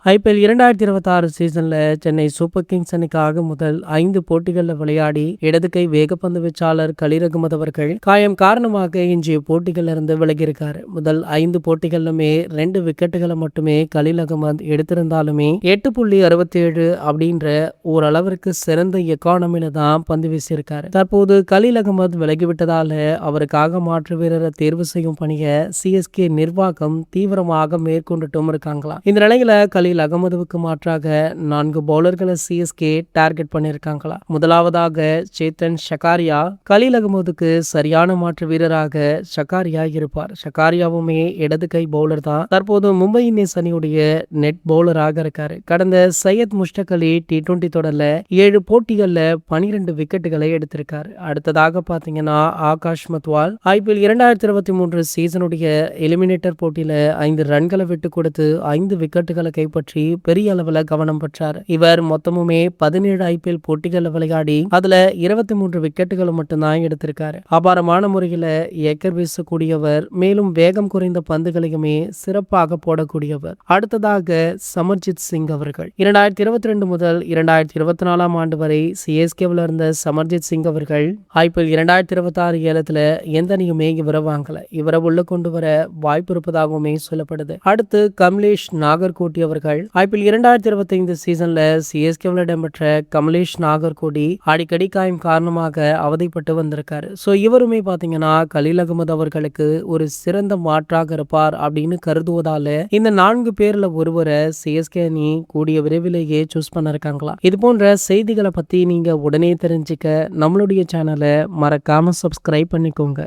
IPL 2026 சீசன்ல Chennai super Kings அணிக்காக முதல் 5 போட்டிகள்ல விளையாடி இடது கை வேகப்பந்து வீச்சாளர் கலீல் அகமது அவர்கள் காயம் காரணமாக இன்றைய போட்டிகள்ல இருந்து விலகியிருக்காரு. முதல் 5 போட்டிகளிலுமே 2 விக்கெட்டுகளை மட்டுமே கலீல் அகமது எடுத்திருந்தாலுமே 8.67 அப்படின்ற ஓரளவிற்கு சிறந்த எக்கானமில தான் பந்து வீசியிருக்காரு. தற்போது கலீல் அகமது விலகிவிட்டதால அவருக்காக மாற்று வீரரை தேர்வு செய்யும் பணியை சிஎஸ்கே நிர்வாகம் தீவிரமாக மேற்கொண்டுட்டும் இருக்காங்களாம். இந்த நிலையில கலீல் அகமதுவுக்கு மாற்றாக 4 பவுலர்களை சிஎஸ்கே டார்கெட் பண்ணிருக்காங்களா. முதலாவதாக சேத்தன் ஷக்காரியா. கலீல் அகமதுக்கு சரியான மாற்று வீரராக ஷக்காரியா இருப்பார். ஷக்காரியாவுமே இடது கை பவுலர் தான். தற்போது மும்பை இந்தியன்ஸ் அணியுடைய நெட் பவுலராக இருக்காரு. கடந்த சையத் முஷ்டக் அலி T20 தொடர்ல 7 போட்டிகள்ல 12 விக்கெட்டுகளை எடுத்திருக்காரு. அடுத்ததாக பாத்தீங்கன்னா ஆகாஷ் மத்வால் ஐபிஎல் 2023 சீசனுடைய எலிமினேட்டர் போட்டியில 5 ரன்களை விட்டு கொடுத்து 5 விக்கெட்டுகளை கைப்பற்றி பெரிய அளவுல கவனம் பெற்றார். இவர் மொத்தமுமே 17 ஐபிஎல் போட்டிகளை விளையாடி அதுல 23 விக்கெட்டுகளை மட்டும்தான் எடுத்திருக்காரு. அபாரமான முறையில ஏக்கர் வீசக்கூடியவர், மேலும் வேகம் குறைந்த பந்துகளையுமே சிறப்பாக போடக்கூடியவர். அடுத்ததாக சமர்ஜித் சிங் அவர்கள் 2022 முதல் 2024 ஆண்டு வரை சிஎஸ்கேவில் இருந்த சமர்ஜித் சிங் அவர்கள் ஐபிஎல் 2026 ஏலத்துல எந்த அணியுமே இவரை வாங்கல. இவரை உள்ள கொண்டு வர வாய்ப்பு இருப்பதாகவுமே சொல்லப்படுது. அடுத்து கமலேஷ் நாகர்கோட்டி அவர்கள் ஐபிஎல் 2025 சீசன்ல சிஎஸ்கேவில் இடம்பெற்ற கமலேஷ் நாகர்கோட்டி அடிக்கடி காயம் காரணமாக அவதிப்பட்டு வந்திருக்காரு. சோ இவருமே பாத்தீங்கன்னா கலீல் அகமது அவர்களுக்கு ஒரு சிறந்த மாற்றாக இருப்பார் அப்படின்னு கருதுவதால இந்த 4 பேர்ல ஒருவரை சிஎஸ்கே அணி கூடிய விரைவிலேயே சூஸ் பண்ண இருக்காங்களா. இது போன்ற செய்திகளை பத்தி நீங்க உடனே தெரிஞ்சுக்க நம்மளுடைய சேனலை மறக்காம சப்ஸ்கிரைப் பண்ணிக்கோங்க.